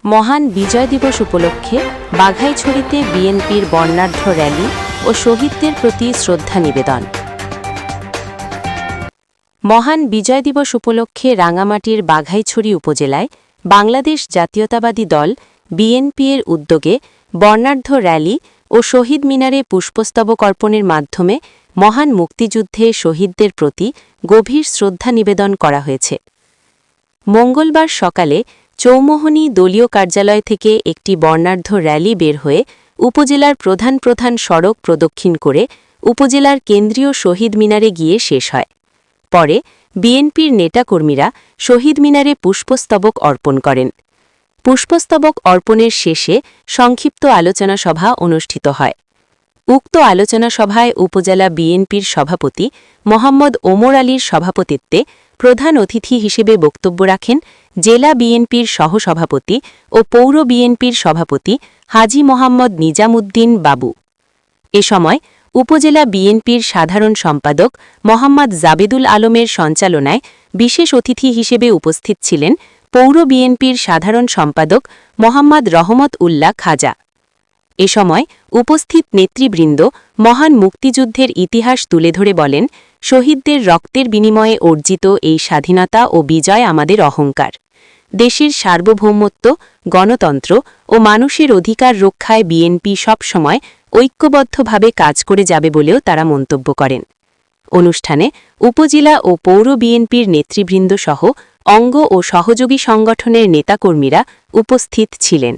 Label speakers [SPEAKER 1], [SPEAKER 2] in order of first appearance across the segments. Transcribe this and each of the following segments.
[SPEAKER 1] মহান বিজয় দিবস উপলক্ষে বাঘাইছড়িতে বিএনপির বর্ণাঢ্য র্যালি ও শহীদদের প্রতি শ্রদ্ধা নিবেদন। মহান বিজয় দিবস উপলক্ষে রাঙামাটির বাঘাইছড়ি উপজেলায় বাংলাদেশ জাতীয়তাবাদী দল বিএনপি-এর উদ্যোগে বর্ণাঢ্য র্যালি ও শহীদ মিনারে পুষ্পস্তবক অর্পণের মাধ্যমে মহান মুক্তিযুদ্ধে শহীদদের প্রতি গভীর শ্রদ্ধা নিবেদন করা হয়েছে। মঙ্গলবার সকালে চৌমোহনী দলীয় কার্যালয় থেকে একটি বর্ণাঢ্য র্যালি বের হয়ে উপজেলার প্রধান প্রধান সড়ক প্রদক্ষিণ করে উপজেলার কেন্দ্রীয় শহীদ মিনারে গিয়ে শেষ হয়। পরে বিএনপির নেতাকর্মীরা শহীদ মিনারে পুষ্পস্তবক অর্পণ করেন। পুষ্পস্তবক অর্পণের শেষে সংক্ষিপ্ত আলোচনা সভা অনুষ্ঠিত হয়। উক্ত আলোচনা সভায় উপজেলা বিএনপির সভাপতি মোহাম্মদ ওমর আলীর সভাপতিত্বে প্রধান অতিথি হিসেবে বক্তব্য রাখেন জেলা বিএনপির সহসভাপতি ও পৌর বিএনপির সভাপতি হাজী মোহাম্মদ নিজামুদ্দিন বাবু। এ সময় উপজেলা বিএনপির সাধারণ সম্পাদক মোহাম্মদ জাবেদুল আলমের সঞ্চালনায় বিশেষ অতিথি হিসেবে উপস্থিত ছিলেন পৌর বিএনপির সাধারণ সম্পাদক মোহাম্মদ রহমত উল্লাহ খাজা। এ সময় উপস্থিত নেতৃবৃন্দ মহান মুক্তিযুদ্ধের ইতিহাস তুলে ধরে বলেন, শহীদদের রক্তের বিনিময়ে অর্জিত এই স্বাধীনতা ও বিজয় আমাদের অহংকার। দেশের সার্বভৌমত্ব, গণতন্ত্র ও মানুষের অধিকার রক্ষায় বিএনপি সবসময় ঐক্যবদ্ধভাবে কাজ করে যাবে বলেও তারা মন্তব্য করেন। অনুষ্ঠানে উপজেলা ও পৌর বিএনপির নেতৃবৃন্দ সহ অঙ্গ ও সহযোগী সংগঠনের নেতাকর্মীরা উপস্থিত ছিলেন।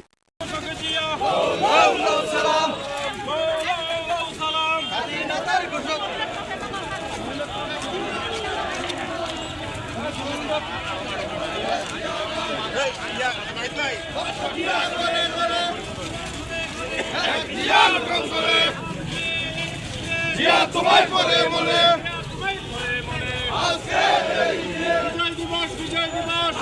[SPEAKER 2] তোমায় পরে মনে
[SPEAKER 3] বিজয় দিবস